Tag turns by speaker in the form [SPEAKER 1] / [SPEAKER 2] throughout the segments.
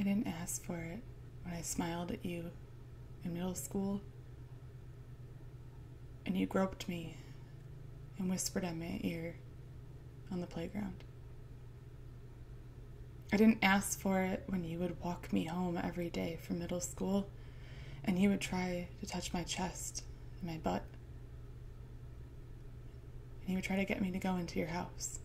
[SPEAKER 1] didn't ask for it when I smiled at you in middle school and you groped me and whispered in my ear on the playground. I didn't ask for it when you would walk me home every day from middle school and you would try to touch my chest and my butt. And you would try to get me to go into your house.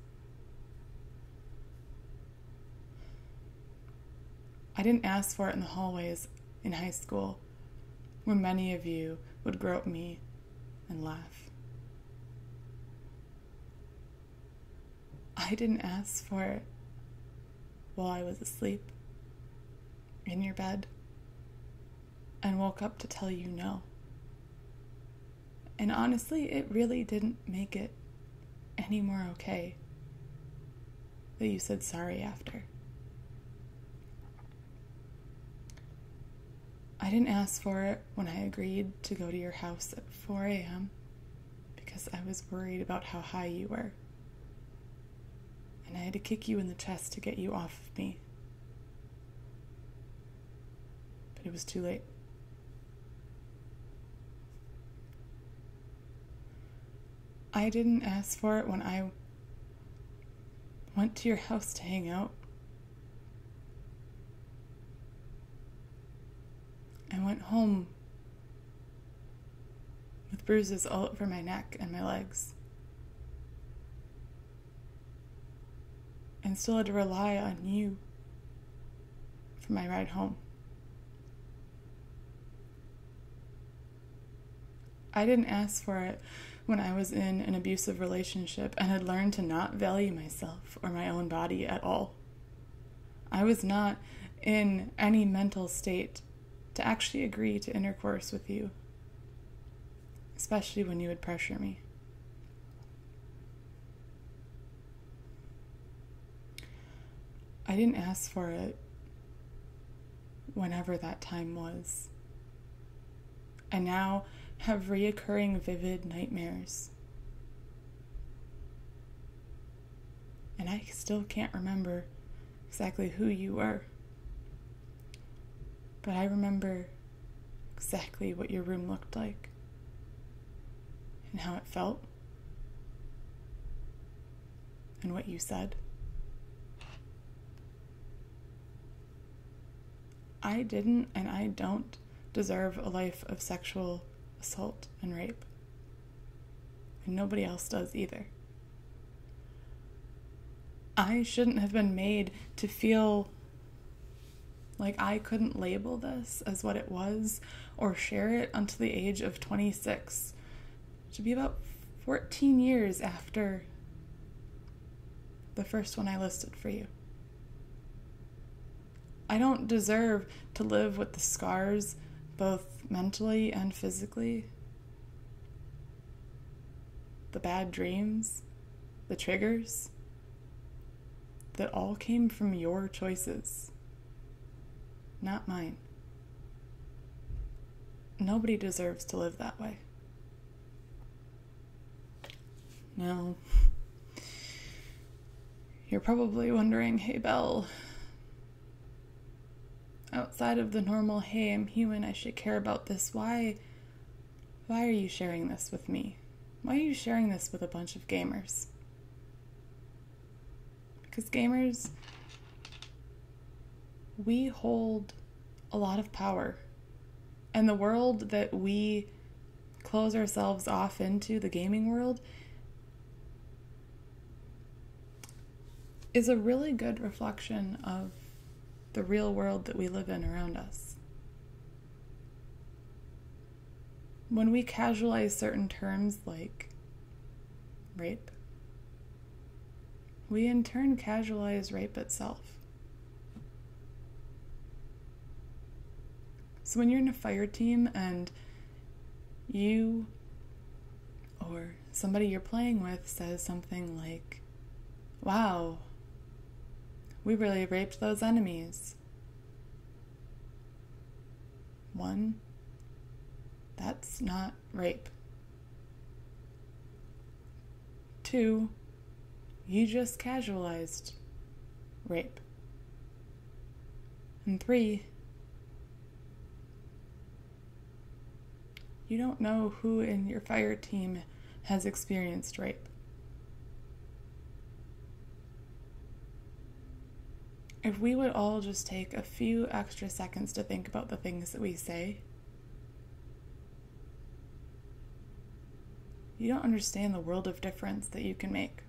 [SPEAKER 1] I didn't ask for it in the hallways in high school where many of you would grope me and laugh. I didn't ask for it while I was asleep in your bed and woke up to tell you no. And honestly, it really didn't make it any more okay that you said sorry after. I didn't ask for it when I agreed to go to your house at 4 a.m. because I was worried about how high you were. And I had to kick you in the chest to get you off of me. But it was too late. I didn't ask for it when I went to your house to hang out. I went home with bruises all over my neck and my legs. And still had to rely on you for my ride home. I didn't ask for it when I was in an abusive relationship and had learned to not value myself or my own body at all. I was not in any mental state to actually agree to intercourse with you, especially when you would pressure me. I didn't ask for it whenever that time was. I now have reoccurring vivid nightmares. And I still can't remember exactly who you were. But I remember exactly what your room looked like and how it felt and what you said. I didn't and I don't deserve a life of sexual assault and rape. And nobody else does either. I shouldn't have been made to feel like I couldn't label this as what it was or share it until the age of 26. It should be about 14 years after the first one I listed for you. I don't deserve to live with the scars, both mentally and physically, the bad dreams, the triggers, that all came from your choices, not mine. Nobody deserves to live that way. Now, you're probably wondering, hey, Belle, outside of the normal, hey, I'm human, I should care about this, why are you sharing this with me? Why are you sharing this with a bunch of gamers? Because gamers, we hold a lot of power. And the world that we close ourselves off into, the gaming world, is a really good reflection of the real world that we live in around us. When we casualize certain terms like rape, we in turn casualize rape itself. So when you're in a fire team and you or somebody you're playing with says something like, wow, we really raped those enemies. 1, that's not rape. 2, you just casualized rape. And 3, you don't know who in your fire team has experienced rape. If we would all just take a few extra seconds to think about the things that we say, you don't understand the world of difference that you can make.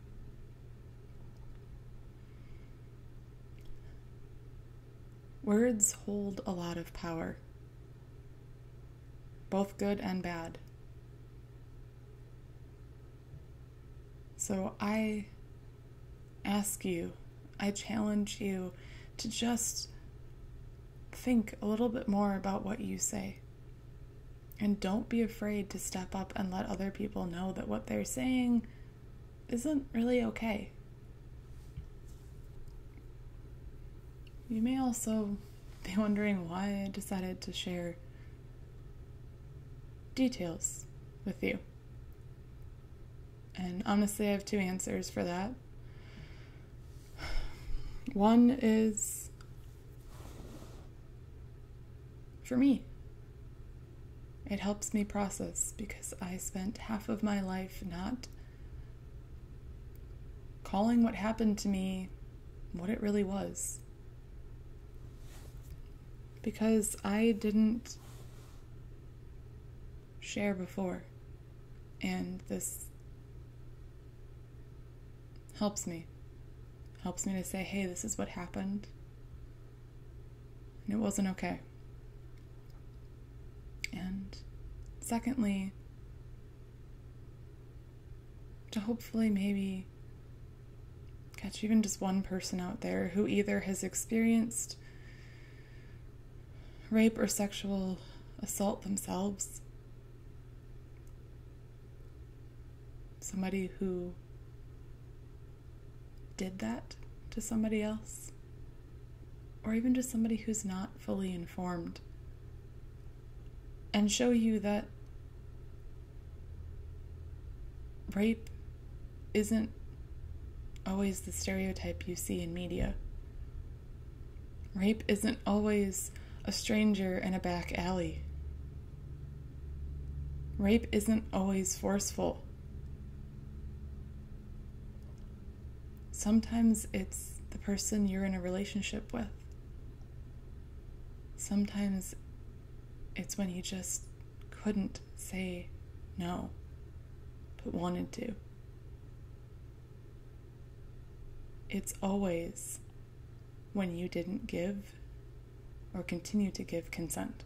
[SPEAKER 1] Words hold a lot of power, both good and bad. So I ask you, I challenge you to just think a little bit more about what you say. And don't be afraid to step up and let other people know that what they're saying isn't really okay. You may also be wondering why I decided to share details with you. And honestly, I have 2 answers for that. One is for me. It helps me process because I spent half of my life not calling what happened to me what it really was. Because I didn't share before. And this helps me. Helps me to say, hey, this is what happened. And it wasn't okay. And secondly, to hopefully maybe catch even just one person out there who either has experienced rape or sexual assault themselves. Somebody who did that to somebody else, or even just somebody who's not fully informed, and show you that rape isn't always the stereotype you see in media. Rape isn't always a stranger in a back alley. Rape isn't always forceful. Sometimes it's the person you're in a relationship with. Sometimes it's when you just couldn't say no, but wanted to. It's always when you didn't give or continue to give consent.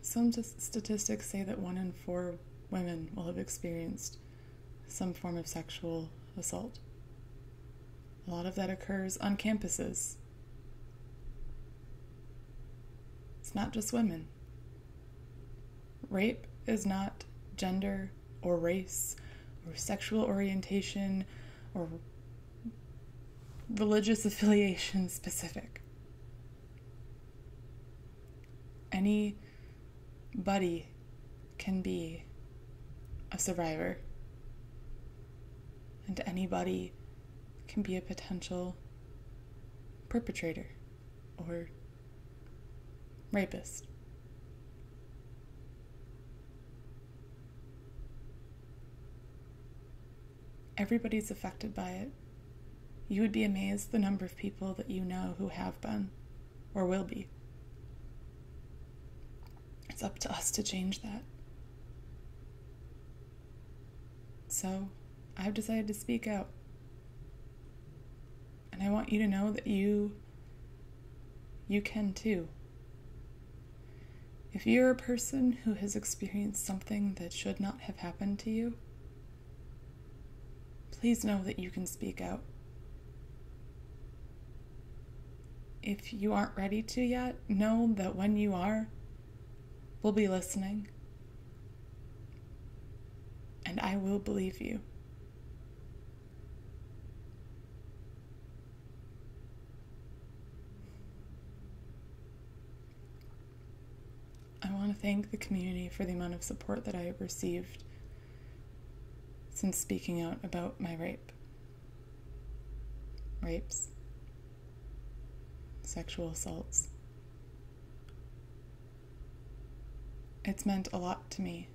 [SPEAKER 1] Some statistics say that 1 in 4 women will have experienced some form of sexual assault. A lot of that occurs on campuses. It's not just women. Rape is not gender or race or sexual orientation or religious affiliation specific. Anybody can be a survivor, and anybody can be a potential perpetrator or rapist. Everybody's affected by it. You would be amazed the number of people that you know who have been or will be. It's up to us to change that. So, I've decided to speak out. And I want you to know that you can too. If you're a person who has experienced something that should not have happened to you, please know that you can speak out. If you aren't ready to yet, know that when you are, we'll be listening. And I will believe you. I want to thank the community for the amount of support that I have received since speaking out about my rapes, sexual assaults. It's meant a lot to me,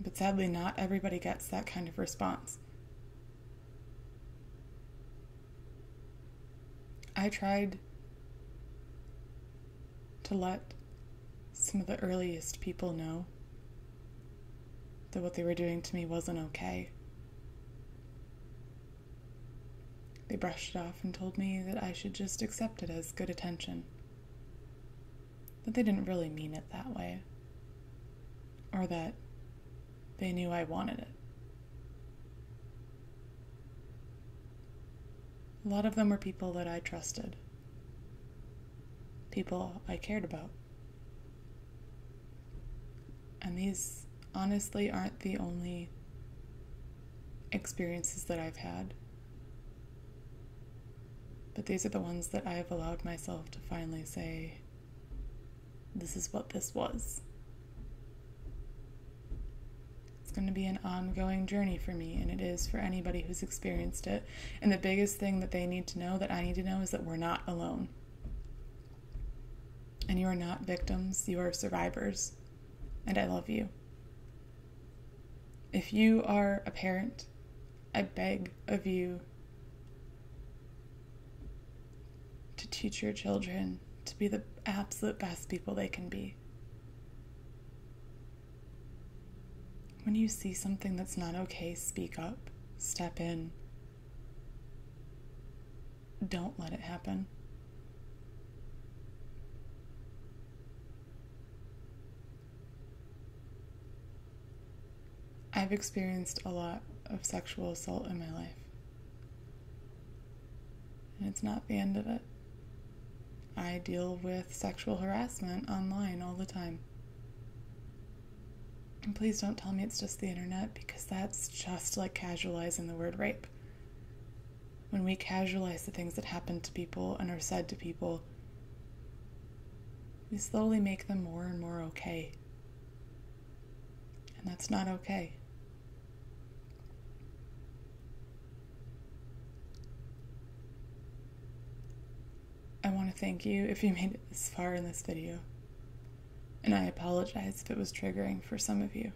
[SPEAKER 1] but sadly not everybody gets that kind of response. I tried to let some of the earliest people know that what they were doing to me wasn't okay. They brushed it off and told me that I should just accept it as good attention. But they didn't really mean it that way. Or that they knew I wanted it. A lot of them were people that I trusted. People I cared about. And these honestly aren't the only experiences that I've had. But these are the ones that I have allowed myself to finally say, this is what this was. It's going to be an ongoing journey for me, and it is for anybody who's experienced it. And the biggest thing that they need to know, that I need to know, is that we're not alone. And you are not victims, you are survivors. And I love you. If you are a parent, I beg of you to teach your children to be the absolute best people they can be. When you see something that's not okay, speak up, step in. Don't let it happen. I've experienced a lot of sexual assault in my life. And it's not the end of it. I deal with sexual harassment online all the time. And please don't tell me it's just the internet, because that's just like casualizing the word rape. When we casualize the things that happen to people and are said to people, we slowly make them more and more okay. And that's not okay. I want to thank you if you made it this far in this video. And I apologize if it was triggering for some of you.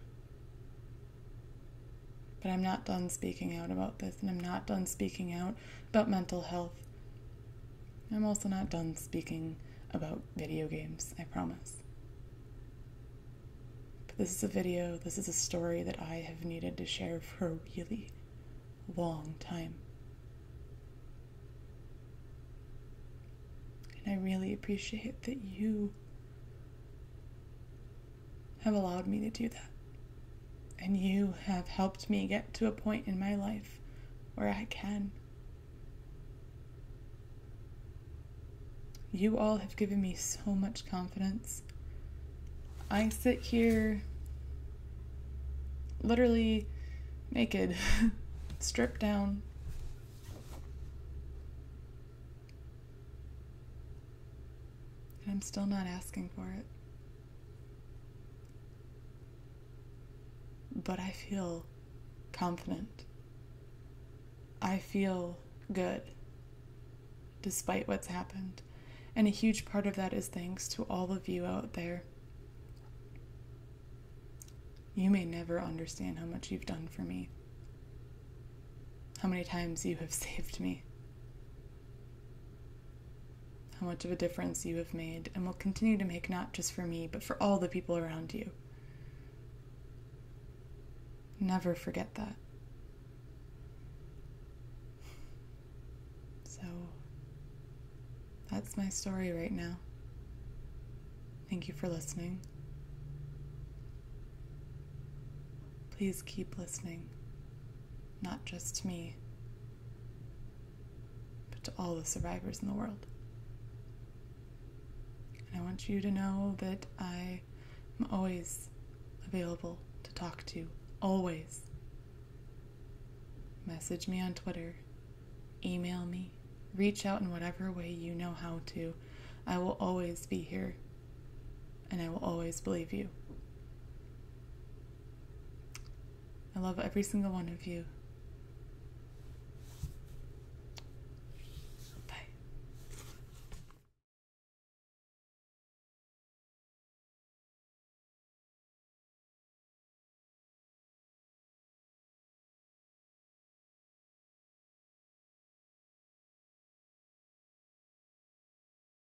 [SPEAKER 1] But I'm not done speaking out about this, and I'm not done speaking out about mental health. I'm also not done speaking about video games, I promise. But this is a video, this is a story that I have needed to share for a really long time. And I really appreciate that you have allowed me to do that. And you have helped me get to a point in my life where I can. You all have given me so much confidence. I sit here literally naked, stripped down. And I'm still not asking for it. But I feel confident. I feel good, despite what's happened. And a huge part of that is thanks to all of you out there. You may never understand how much you've done for me. How many times you have saved me. How much of a difference you have made and will continue to make, not just for me, but for all the people around you. Never forget that. So, that's my story right now. Thank you for listening. Please keep listening, not just to me, but to all the survivors in the world. And I want you to know that I am always available to talk to. Always. Message me on Twitter, email me, reach out in whatever way you know how to. I will always be here, and I will always believe you. I love every single one of you.